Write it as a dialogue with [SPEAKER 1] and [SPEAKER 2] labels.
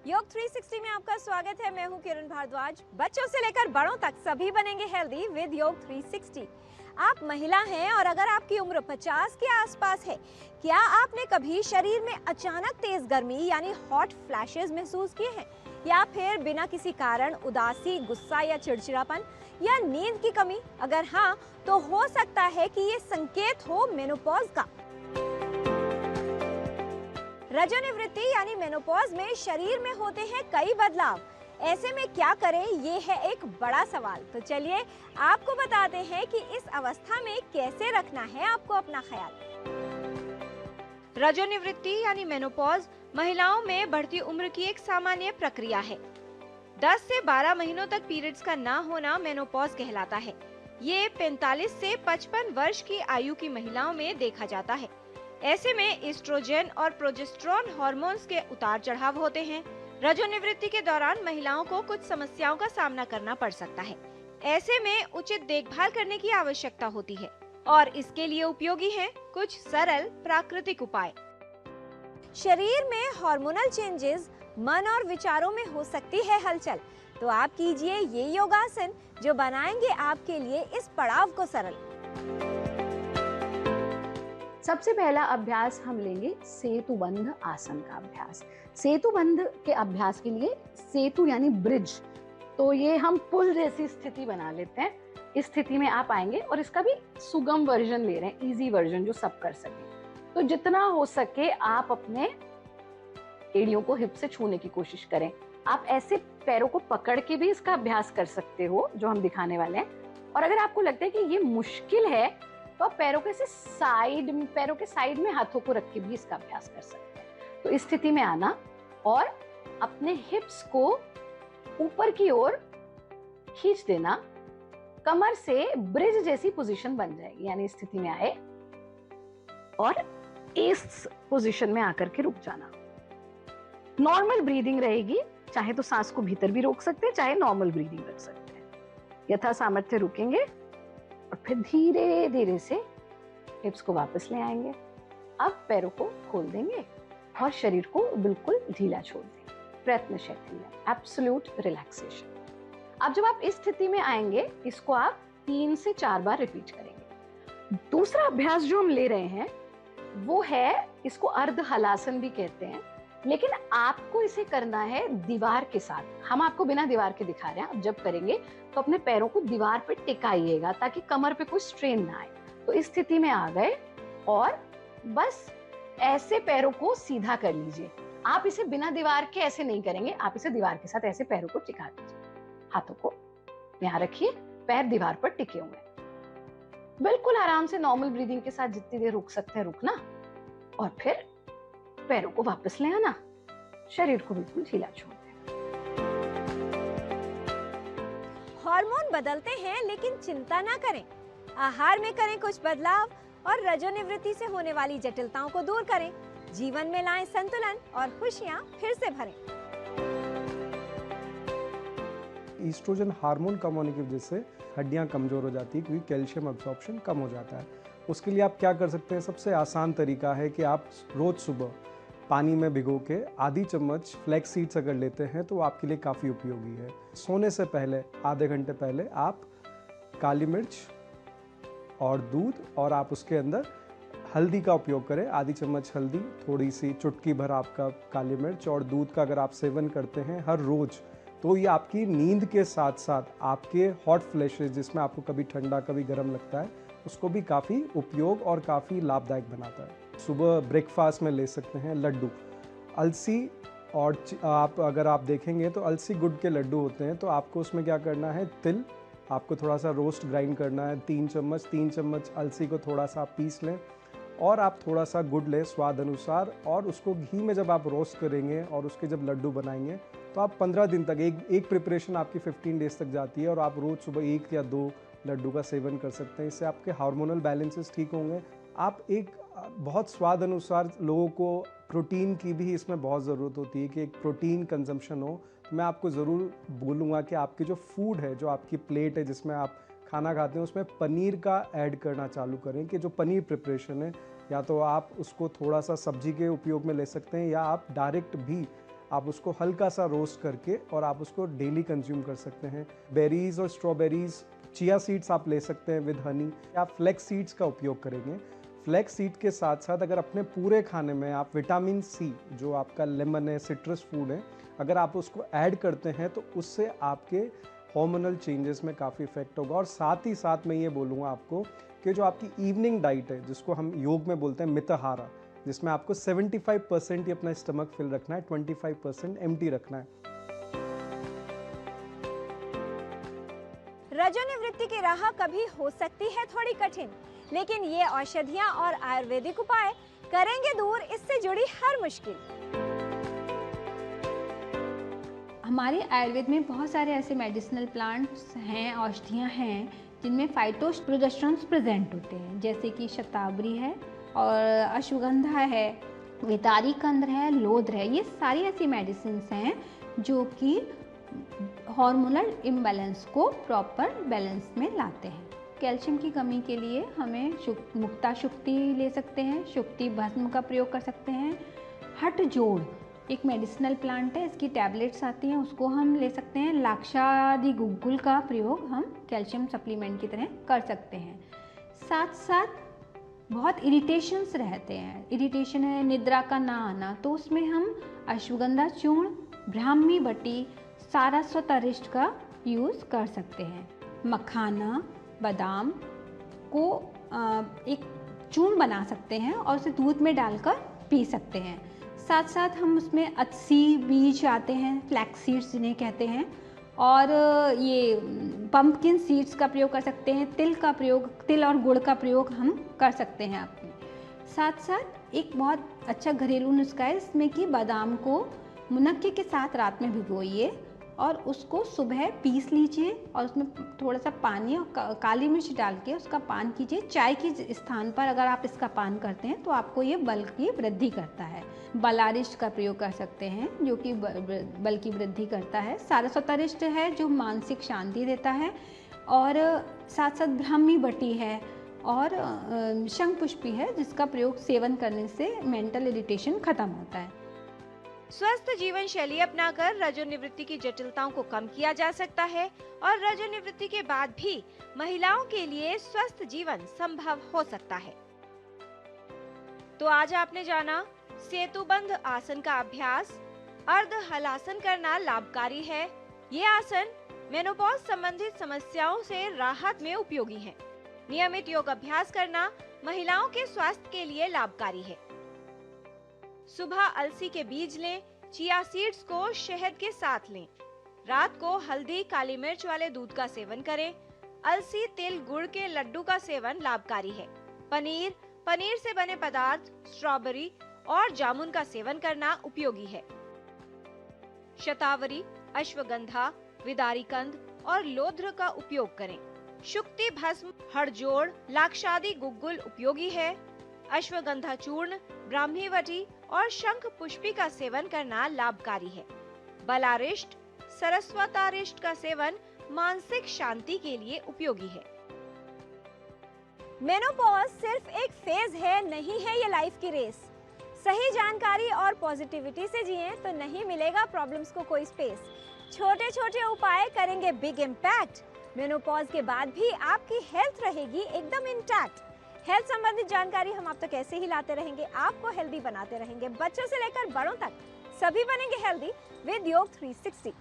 [SPEAKER 1] योग 360 में आपका स्वागत है। मैं हूं किरण भारद्वाज। बच्चों से लेकर बड़ों तक सभी बनेंगे हेल्दी विद योग 360। आप महिला हैं और अगर आपकी उम्र 50 के आसपास है, क्या आपने कभी शरीर में अचानक तेज गर्मी यानी हॉट फ्लैशेस महसूस किए हैं, या फिर बिना किसी कारण उदासी, गुस्सा या चिड़चिड़ापन या नींद की कमी? अगर हाँ, तो हो सकता है कि ये संकेत हो मेनोपॉज का। रजोनिवृत्ति यानी मेनोपॉज में शरीर में होते हैं कई बदलाव। ऐसे में क्या करें, ये है एक बड़ा सवाल। तो चलिए आपको बताते हैं कि इस अवस्था में कैसे रखना है आपको अपना ख्याल। रजोनिवृत्ति यानी मेनोपॉज महिलाओं में बढ़ती उम्र की एक सामान्य प्रक्रिया है। 10 से 12 महीनों तक पीरियड्स का ना होना मेनोपॉज कहलाता है। ये 45 से 55 वर्ष की आयु की महिलाओं में देखा जाता है। ऐसे में एस्ट्रोजन और प्रोजेस्टेरोन हार्मोन्स के उतार चढ़ाव होते हैं। रजोनिवृत्ति के दौरान महिलाओं को कुछ समस्याओं का सामना करना पड़ सकता है। ऐसे में उचित देखभाल करने की आवश्यकता होती है और इसके लिए उपयोगी हैं कुछ सरल प्राकृतिक उपाय। शरीर में हार्मोनल चेंजेस मन और विचारों में हो सकती है हलचल, तो आप कीजिए ये योगासन जो बनाएंगे आपके लिए इस पड़ाव को सरल।
[SPEAKER 2] सबसे पहला अभ्यास हम लेंगे सेतुबंध आसन का अभ्यास। सेतुबंध के अभ्यास के लिए सेतु यानी ब्रिज, तो ये हम पुल जैसी स्थिति बना लेते हैं। इस स्थिति में आप आएंगे और इसका भी सुगम वर्जन ले रहे हैं, इजी वर्जन जो सब कर सके। तो जितना हो सके आप अपने एड़ियों को हिप से छूने की कोशिश करें। आप ऐसे पैरों को पकड़ के भी इसका अभ्यास कर सकते हो जो हम दिखाने वाले हैं। और अगर आपको लगता है कि ये मुश्किल है तो आप पैरों के साइड में हाथों को रख के भी इसका अभ्यास कर सकते हैं। तो इस स्थिति में आना और अपने हिप्स को ऊपर की ओर खींच देना। कमर से ब्रिज जैसी पोजीशन बन जाएगी, यानी इस स्थिति में आए और इस पोजीशन में आकर के रुक जाना। नॉर्मल ब्रीदिंग रहेगी, चाहे तो सांस को भीतर भी रोक सकते हैं, चाहे नॉर्मल ब्रीदिंग रख सकते हैं। यथा सामर्थ्य रुकेंगे और फिर धीरे धीरे से हिप्स को वापस ले आएंगे। अब पैरों को खोल देंगे और शरीर को बिल्कुल ढीला छोड़ देंगे। प्रयत्नशील, एब्सोल्यूट रिलैक्सेशन। अब जब आप इस स्थिति में आएंगे, इसको आप 3 से 4 बार रिपीट करेंगे। दूसरा अभ्यास जो हम ले रहे हैं वो है, इसको अर्ध हलासन भी कहते हैं, लेकिन आपको इसे करना है दीवार के साथ। हम आपको बिना दीवार के दिखा रहे हैं। आप जब करेंगे तो अपने पैरों को दीवार पे टिकाइएगा ताकि कमर पे कोई स्ट्रेन ना आए। तो इस स्थिति में आ गए और बस ऐसे पैरों को सीधा कर लीजिए। आप इसे बिना दीवार के ऐसे नहीं करेंगे, आप इसे दीवार के साथ ऐसे पैरों को टिका दीजिए। हाथों को यहाँ रखिए, पैर दीवार पर टिके हुए। बिल्कुल आराम से नॉर्मल ब्रीदिंग के साथ जितनी देर रुक सकते हैं रुकना और फिर पैरों को वापस ले आना। शरीर को बिल्कुल ढीला छोड़ देना।
[SPEAKER 1] हार्मोन बदलते हैं लेकिन चिंता ना करें। आहार में करें कुछ बदलाव और रजोनिवृत्ति से होने वाली जटिलताओं को दूर करें। जीवन में लाएं संतुलन और खुशियां फिर से भरें।
[SPEAKER 3] ईस्ट्रोजन हार्मोन कम होने की वजह से हड्डियां कमज़ोर हो जाती है क्योंकि कैल्शियम एब्जॉर्प्शन कम हो जाता है। उसके लिए आप क्या कर सकते हैं? सबसे आसान तरीका है कि आप रोज़ सुबह पानी में भिगो के आधी चम्मच फ्लैक्स सीड्स अगर लेते हैं तो आपके लिए काफ़ी उपयोगी है। सोने से पहले आधे घंटे पहले आप काली मिर्च और दूध और आप उसके अंदर हल्दी का उपयोग करें। आधी चम्मच हल्दी, थोड़ी सी चुटकी भर आपका काली मिर्च और दूध का अगर आप सेवन करते हैं हर रोज़, तो ये आपकी नींद के साथ साथ आपके हॉट फ्लैशेस, जिसमें आपको कभी ठंडा कभी गर्म लगता है, उसको भी काफ़ी उपयोग और काफ़ी लाभदायक बनाता है। सुबह ब्रेकफास्ट में ले सकते हैं लड्डू, अलसी और आप अगर आप देखेंगे तो अलसी गुड़ के लड्डू होते हैं। तो आपको उसमें क्या करना है, तिल आपको थोड़ा सा रोस्ट ग्राइंड करना है, 3 चम्मच अलसी को थोड़ा सा आप पीस लें और आप थोड़ा सा गुड़ लें स्वाद अनुसार, और उसको घी में जब आप रोस्ट करेंगे और उसके जब लड्डू बनाएंगे तो आप 15 दिन तक, एक प्रिपरेशन आपकी 15 डेज तक जाती है और आप रोज़ सुबह 1 या 2 लड्डू का सेवन कर सकते हैं। इससे आपके हार्मोनल बैलेंसेस ठीक होंगे। आप एक बहुत स्वाद अनुसार, लोगों को प्रोटीन की भी इसमें बहुत ज़रूरत होती है कि एक प्रोटीन कंजम्पशन हो। तो मैं आपको ज़रूर बोलूँगा कि आपकी जो फूड है, जो आपकी प्लेट है जिसमें आप खाना खाते हैं, उसमें पनीर का ऐड करना चालू करें। कि जो पनीर प्रिपरेशन है, या तो आप उसको थोड़ा सा सब्जी के उपयोग में ले सकते हैं या आप डायरेक्ट भी आप उसको हल्का सा रोस्ट करके और आप उसको डेली कंज्यूम कर सकते हैं। बेरीज और स्ट्रॉबेरीज, चिया सीड्स आप ले सकते हैं विद हनी। आप फ्लैक्स सीड्स का उपयोग करेंगे। फ्लैक्स सीड के साथ साथ अगर अपने पूरे खाने में आप विटामिन सी, जो आपका लेमन है, सिट्रस फूड है, अगर आप उसको ऐड करते हैं तो उससे आपके हार्मोनल चेंजेस में काफ़ी इफेक्ट होगा। और साथ ही साथ मैं ये बोलूँगा आपको कि जो आपकी इवनिंग डाइट है, जिसको हम योग में बोलते हैं मिताहारा, जिसमें आपको 75% ही अपना स्टमक फिल रखना है, 25% एम्प्टी रखना है।
[SPEAKER 1] रजोनिवृत्ति की राह कभी हो सकती है थोड़ी कठिन, लेकिन ये औषधियाँ और आयुर्वेदिक उपाय करेंगे दूर इससे जुड़ी हर मुश्किल।
[SPEAKER 4] हमारे आयुर्वेद में बहुत सारे ऐसे मेडिसिनल प्लांट्स हैं, औषधियाँ हैं, जिनमें फाइटोप्रोजेस्टेरोन्स प्रेजेंट होते हैं, जैसे कि शतावरी है और अश्वगंधा है, वितारी कंद है, लोध्र है। ये सारी ऐसी मेडिसिन्स हैं जो कि हार्मोनल इम्बैलेंस को प्रॉपर बैलेंस में लाते हैं। कैल्शियम की कमी के लिए हमें मुक्ता शुक्ति ले सकते हैं, शुक्ति भस्म का प्रयोग कर सकते हैं। हट जोड़ एक मेडिसिनल प्लांट है, इसकी टैबलेट्स आती हैं, उसको हम ले सकते हैं। लाक्षादि गुग्गुल का प्रयोग हम कैल्शियम सप्लीमेंट की तरह कर सकते हैं। साथ साथ बहुत इरिटेशंस रहते हैं, इरिटेशन है, निद्रा का ना आना, तो उसमें हम अश्वगंधा चूर्ण, ब्राह्मी बटी, सारस्वत अरिष्ट का यूज़ कर सकते हैं। मखाना, बादाम को एक चूर्ण बना सकते हैं और उसे दूध में डालकर पी सकते हैं। साथ साथ हम उसमें अत्सी बीज आते हैं, फ्लैक्स सीड्स जिन्हें कहते हैं, और ये पंपकिन सीड्स का प्रयोग कर सकते हैं। तिल और गुड़ का प्रयोग हम कर सकते हैं अपने। साथ साथ एक बहुत अच्छा घरेलू नुस्खा है इसमें कि बादाम को मुनक्के के साथ रात में भिगोइए और उसको सुबह पीस लीजिए और उसमें थोड़ा सा पानी और काली मिर्च डाल के उसका पान कीजिए। चाय के स्थान पर अगर आप इसका पान करते हैं तो आपको ये बल की वृद्धि करता है। बलारिष्ट का प्रयोग कर सकते हैं जो कि बल की वृद्धि करता है। सारस्वतरिष्ट है जो मानसिक शांति देता है, और साथ साथ ब्राह्मी बटी है और शंख पुष्पी है जिसका प्रयोग सेवन करने से मेंटल इरिटेशन खत्म होता है।
[SPEAKER 1] स्वस्थ जीवन शैली अपनाकर रजोनिवृत्ति की जटिलताओं को कम किया जा सकता है और रजोनिवृत्ति के बाद भी महिलाओं के लिए स्वस्थ जीवन संभव हो सकता है। तो आज आपने जाना सेतुबंध आसन का अभ्यास, अर्ध हलासन करना लाभकारी है। ये आसन मेनोपॉज संबंधित समस्याओं से राहत में उपयोगी है। नियमित योग अभ्यास करना महिलाओं के स्वास्थ्य के लिए लाभकारी है। सुबह अलसी के बीज लें, चिया सीड्स को शहद के साथ लें। रात को हल्दी काली मिर्च वाले दूध का सेवन करें। अलसी तिल गुड़ के लड्डू का सेवन लाभकारी है। पनीर से बने पदार्थ, स्ट्रॉबेरी और जामुन का सेवन करना उपयोगी है। शतावरी, अश्वगंधा, विदारी कंद और लोध्र का उपयोग करें। शुक्ति भस्म, हड़जोड़, लाक्षादि गुग्गुल उपयोगी है। अश्वगंधा चूर्ण, ब्राह्मी बटी और शंख पुष्पी का सेवन करना लाभकारी है। बलारिष्ट, सरस्वतारिष्ट का सेवन मानसिक शांति के लिए उपयोगी है। मेनोपॉज सिर्फ एक फेज है, नहीं है ये लाइफ की रेस। सही जानकारी और पॉजिटिविटी से जिए तो नहीं मिलेगा प्रॉब्लम्स को कोई स्पेस। छोटे छोटे उपाय करेंगे बिग इम्पैक्ट। मेनोपॉज के बाद भी आपकी हेल्थ रहेगी एकदम इंटैक्ट। हेल्थ संबंधित जानकारी हम आप तक ऐसे ही लाते रहेंगे, आपको हेल्दी बनाते रहेंगे। बच्चों से लेकर बड़ों तक सभी बनेंगे हेल्दी विद योग 360।